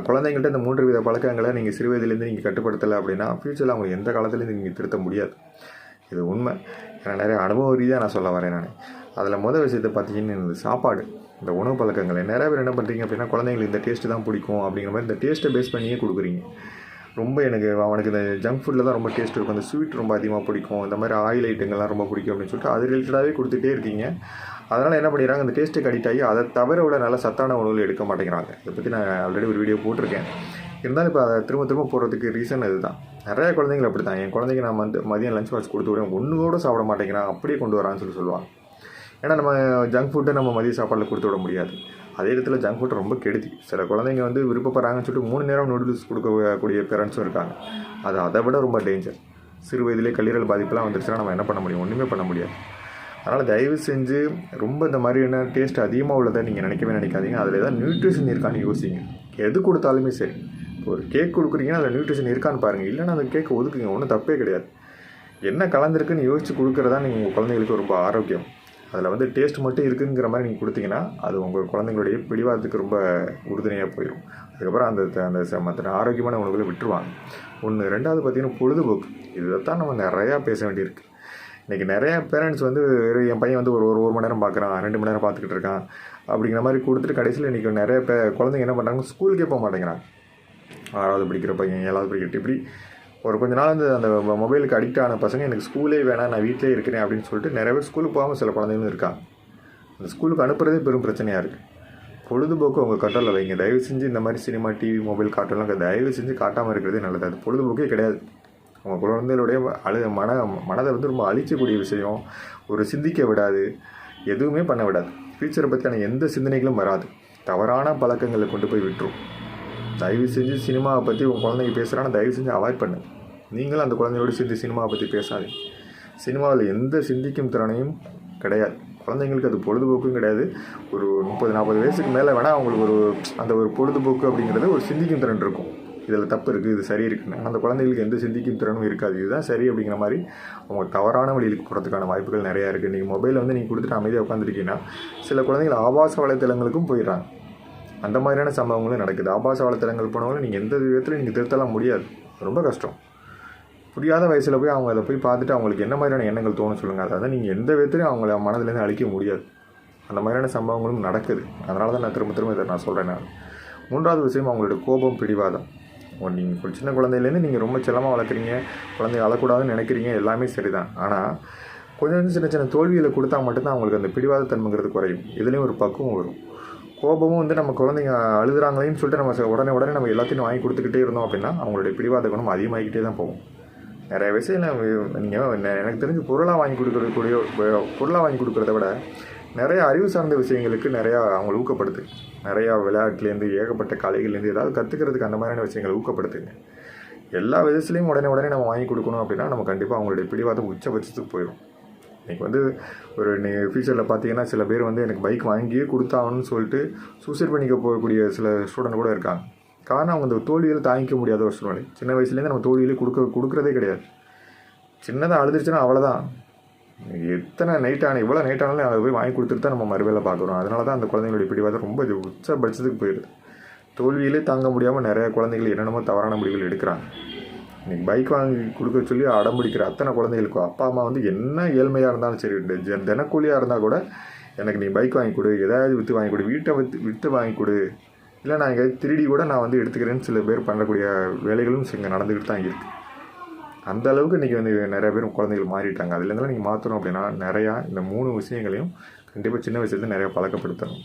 குழந்தைங்கள்ட்ட இந்த 3 வித பழக்கங்களை நீங்கள் சிறு வயதிலேருந்து நீங்கள் கட்டுப்படுத்தலை அப்படின்னா ஃப்யூச்சரில் அவங்க எந்த காலத்துலேருந்து நீங்கள் திருத்த முடியாது. இது உண்மை. ஏன்னா நிறைய அனுபவ ரீதியாக நான் சொல்ல வரேன். நான் அதில் முதல் விஷயத்தை பார்த்தீங்கன்னா இந்த சாப்பாடு, இந்த உணவு பழக்கங்களை நிறைய பேர் என்ன பண்ணுறீங்க அப்படின்னா குழந்தைங்களுக்கு இந்த டேஸ்ட்டு தான் பிடிக்கும் அப்படிங்கிற மாதிரி இந்த டேஸ்ட்டை பேஸ் பண்ணியே கொடுக்குறீங்க. ரொம்ப அவனுக்கு இந்த ஜங்க் ஃபுட்டில் தான் ரொம்ப டேஸ்ட் இருக்கும், அந்த ஸ்வீட் ரொம்ப அதிகமாக பிடிக்கும், இந்த மாதிரி ஆயில் ஐட்டங்கள்லாம் ரொம்ப பிடிக்கும் அப்படின்னு சொல்லிட்டு அது ரிலேட்டடாகவே கொடுத்துட்டே இருக்கீங்க. அதனால் என்ன பண்ணிடுறாங்க, அந்த டேஸ்ட்டுக்கு அடிக்ட் ஆகி அதை தவிர விட நல்ல சத்தான உணவுகள் எடுக்க மாட்டேங்கிறாங்க. இதை பற்றி நான் ஆல்ரெடி ஒரு வீடியோ போட்டிருக்கேன். இருந்தாலும் இப்போ அதை திரும்ப போடுறதுக்கு ரீசன் இதுதான். நிறைய குழந்தைகள் அப்படி தான். என் குழந்தைங்க நான் வந்து மதியம் லஞ்ச் பாக்ஸ் கொடுத்து விடுவேன், ஒன்று கூட சாப்பிட மாட்டேங்கிறான், அப்படியே கொண்டு வரான்னு சொல்லுவாங்க. ஏன்னா நம்ம ஜங்க் ஃபுட்டை நம்ம மதிய சாப்பாடில் கொடுத்து விட முடியாது. அதே இடத்துல ஜங்க் ஃபுட் ரொம்ப கெடுதி. சில குழந்தைங்க வந்து விருப்பப்படுறாங்கன்னு சொல்லிட்டு 3 நேரம் நூடுல்ஸ் கொடுக்கக்கூடிய பேரண்ட்ஸும் இருக்காங்க. அது அதை விட ரொம்ப டேஞ்சர். சிறு வயதிலே கல்லீரல் பாதிப்புலாம் வந்துருச்சுன்னா நம்ம என்ன பண்ண முடியும்? ஒன்றுமே பண்ண முடியாது. அதனால் தயவு செஞ்சு ரொம்ப இந்த மாதிரியான டேஸ்ட் அதிகமாக உள்ளதை நீங்கள் நினைக்காதீங்க. அதில் ஏதாவது நியூட்ரிஷன் இருக்கான்னு யோசிங்க. எது கொடுத்தாலுமே சரி, இப்போ ஒரு கேக் கொடுக்குறீங்கன்னா அதில் நியூட்ரிஷன் இருக்கான்னு பாருங்கள். இல்லைன்னா அந்த கேக்கை ஒதுக்குங்க, ஒன்றும் தப்பே கிடையாது. என்ன கலந்துருக்குன்னு யோசித்து கொடுக்குறதா நீங்கள் உங்கள் குழந்தைங்களுக்கு ரொம்ப ஆரோக்கியம். அதில் வந்து டேஸ்ட் மட்டும் இருக்குங்கிற மாதிரி நீங்கள் கொடுத்தீங்கன்னா அது உங்கள் குழந்தைங்களுடைய பிடிவாதத்துக்கு ரொம்ப உறுதுணையாக போயிடும். அதுக்கப்புறம் அந்த மற்ற ஆரோக்கியமான உணவுகளை விட்டுருவாங்க. ஒன்று. 2வது பார்த்திங்கன்னா பொழுதுபோக்கு. இதைத்தான் நம்ம நிறையா பேச வேண்டியிருக்கு. இன்றைக்கி நிறையா பேரண்ட்ஸ் வந்து என் பையன் வந்து ஒரு மணி நேரம் பார்க்குறான், 2 மணி நேரம் பார்த்துக்கிட்டு இருக்கான் அப்படிங்கிற மாதிரி கொடுத்துட்டு கடைசியில் இன்றைக்கி நிறைய குழந்தைங்க என்ன பண்ணுறாங்க, ஸ்கூலுக்கே போக மாட்டேங்கிறாங்க. 6வது படிக்கிற பையன், 7வது படிக்கிற இப்படி ஒரு கொஞ்ச நாள் வந்து அந்த மொபைலுக்கு அடிக்ட் ஆன பசங்க எனக்கு ஸ்கூலே வேணாம், நான் வீட்டிலே இருக்கிறேன் அப்படின்னு சொல்லிட்டு நிறைய பேர் ஸ்கூலுக்கு போகாமல் சில குழந்தைங்களும் இருக்காங்க. அந்த ஸ்கூலுக்கு அனுப்புறதே பெரும் பிரச்சனையாக இருக்குது. பொழுதுபோக்கு உங்கள் கண்ட்ரோலில் வைங்க. தயவு செஞ்சு இந்த மாதிரி சினிமா, டிவி, மொபைல் காட்டலாம் தயவு செஞ்சு காட்டாமல் இருக்கிறதே நல்லது. அது பொழுதுபோக்கே கிடையாது. உங்கள் குழந்தைகளுடைய மனதை வந்து ரொம்ப அழிச்சக்கூடிய விஷயம். ஒரு சிந்திக்க விடாது, எதுவுமே பண்ண விடாது. ஃப்யூச்சரை பற்றியான எந்த சிந்தனைகளும் வராது. தவறான பழக்கங்களை கொண்டு போய் விட்டுரும். தயவு செஞ்சு சினிமாவை பற்றி உங்கள் குழந்தைங்க பேசுகிறான்னா தயவு செஞ்சு அவாய்ட் பண்ணுங்க. நீங்களும் அந்த குழந்தையோடு சேர்ந்து சினிமாவை பற்றி பேசாதீங்க. சினிமாவில் எந்த சிந்திக்கும் திறனையும் கிடையாது. குழந்தைங்களுக்கு அது பொழுதுபோக்கும் கிடையாது. ஒரு 30-40 வயசுக்கு மேலே வேணால் அவங்களுக்கு அந்த ஒரு பொழுதுபோக்கு அப்படிங்கிறது ஒரு சிந்திக்கும் திறன் இருக்கும். இதில் தப்பு இருக்குது, இது சரி இருக்குன்னு. அந்த குழந்தைங்களுக்கு எந்த சிந்திக்கும் திறனும் இருக்காது. இதுதான் சரி அப்படிங்கிற மாதிரி அவங்க தவறான வழிகளுக்கு போகிறதுக்கான வாய்ப்புகள் நிறையா இருக்குது. நீங்கள் மொபைலில் வந்து நீங்கள் கொடுத்துட்டு அமைதியாக உட்காந்துருக்கீங்கன்னா சில குழந்தைகள் ஆபாச வலைத்தளங்களுக்கும் போயிடுறாங்க. அந்த மாதிரியான சம்பவங்களும் நடக்குது. ஆபாச வலைத்தளங்கள் போனவங்களும் நீங்கள் எந்த விதத்துலையும் நீங்கள் திருத்தலாம் முடியாது. ரொம்ப கஷ்டம். புரியாத வயசில் போய் அவங்க அதை போய் பார்த்துட்டு அவங்களுக்கு என்ன மாதிரியான எண்ணங்கள் தோணும் சொல்லுங்கள். அதாவது நீங்கள் எந்த விதத்துலையும் அவங்கள மனதிலேருந்து அழிக்க முடியாது. அந்த மாதிரியான சம்பவங்களும் நடக்குது. அதனால தான் நான் திரும்ப இதை நான் சொல்கிறேன். 3வது விஷயம் அவங்களோட கோபம், பிடிவாதம். நீங்கள் சின்ன குழந்தையிலேருந்து நீங்கள் ரொம்ப செல்லமாக வளர்க்குறீங்க, குழந்தைங்க அழக்கூடாதுன்னு நினைக்கிறீங்க, எல்லாமே சரி தான். ஆனால் கொஞ்சம் சின்ன தோல்விகளை கொடுத்தா மட்டும்தான் அவங்களுக்கு அந்த பிடிவாதத்தன்மைங்கிறது குறையும். இதுலேயும் ஒரு பக்குவம் வரும். கோபமும் வந்து நம்ம குழந்தைங்க அழுதுறாங்களேன்னு சொல்லிட்டு நம்ம உடனே நம்ம எல்லாத்தையும் வாங்கி கொடுத்துக்கிட்டே இருந்தோம் அப்படின்னா அவங்களுடைய பிடிவாத குணம் அதிகமாகிக்கிட்டே தான் போகும். நிறைய விஷயம் நீங்கள் எனக்கு தெரிஞ்சு பொருளாக வாங்கி கொடுக்குறத விட நிறைய அறிவு சார்ந்த விஷயங்களுக்கு நிறையா அவங்களை ஊக்கப்படுத்து. நிறையா விளையாட்டுலேருந்து ஏகப்பட்ட கலைகள்லேருந்து ஏதாவது கற்றுக்கிறதுக்கு அந்த மாதிரியான விஷயங்களை ஊக்கப்படுத்துங்க. எல்லா விதத்துலேயும் உடனே நம்ம வாங்கி கொடுக்கணும் அப்படின்னா நம்ம கண்டிப்பாக அவங்களுடைய பிடிவாதம் உச்சபட்சத்துக்கு போயிடும். இன்றைக்கி வந்து ஃபியூச்சரில் பார்த்தீங்கன்னா சில பேர் வந்து எனக்கு பைக் வாங்கியே கொடுத்தாங்கன்னு சொல்லிட்டு சூசைட் பண்ணிக்க போகக்கூடிய சில ஸ்டூடெண்ட் கூட இருக்காங்க. காரணம் அவங்க அந்த தோல்வியில் தாங்கிக்க முடியாத ஒரு சூழ்நிலை. சின்ன வயசுலேருந்து நம்ம தோல்வியிலே கொடுக்குறதே கிடையாது. சின்னதாக அழுதுருச்சுன்னா அவ்வளோதான். இவ்வளோ நைட்டானாலும் அதை போய் வாங்கி கொடுத்துட்டு தான் நம்ம மறுவேளை பார்க்குறோம். அதனால தான் அந்த குழந்தைங்களுடைய பிடிவாதம் ரொம்ப உச்சபட்சத்துக்கு போயிடுது. தோல்வியிலே தாங்க முடியாமல் நிறையா குழந்தைகள் என்னென்னமோ தவறான முடிவுகள் எடுக்கிறாங்க. இன்றைக்கி பைக் வாங்கி கொடுக்க சொல்லி அடம்பிடிக்கிற அத்தனை குழந்தைகளுக்கும் அப்பா அம்மா வந்து என்ன ஏழ்மையாக இருந்தாலும் சரி, தினக்கூலியாக இருந்தால் கூட எனக்கு நீ பைக் வாங்கி கொடு, எதாவது விற்று வாங்கி கொடு, வீட்டை விற்று வாங்கி கொடு, இல்லை நான் எங்கேயாவது திருடி கூட நான் வந்து எடுத்துக்கிறேன்னு சில பேர் பண்ணக்கூடிய வேலைகளும் இங்கே நடந்துக்கிட்டு தான் இருக்குது. அந்த அளவுக்கு இன்றைக்கி வந்து நிறைய பேர் குழந்தைகள் மாறிட்டாங்க. அதுலேருந்துலாம் நீங்கள் மாற்றணும் அப்படின்னா நிறையா இந்த 3 விஷயங்களையும் கண்டிப்பாக சின்ன வயசுலேருந்து நிறையா பழக்கப்படுத்தணும்.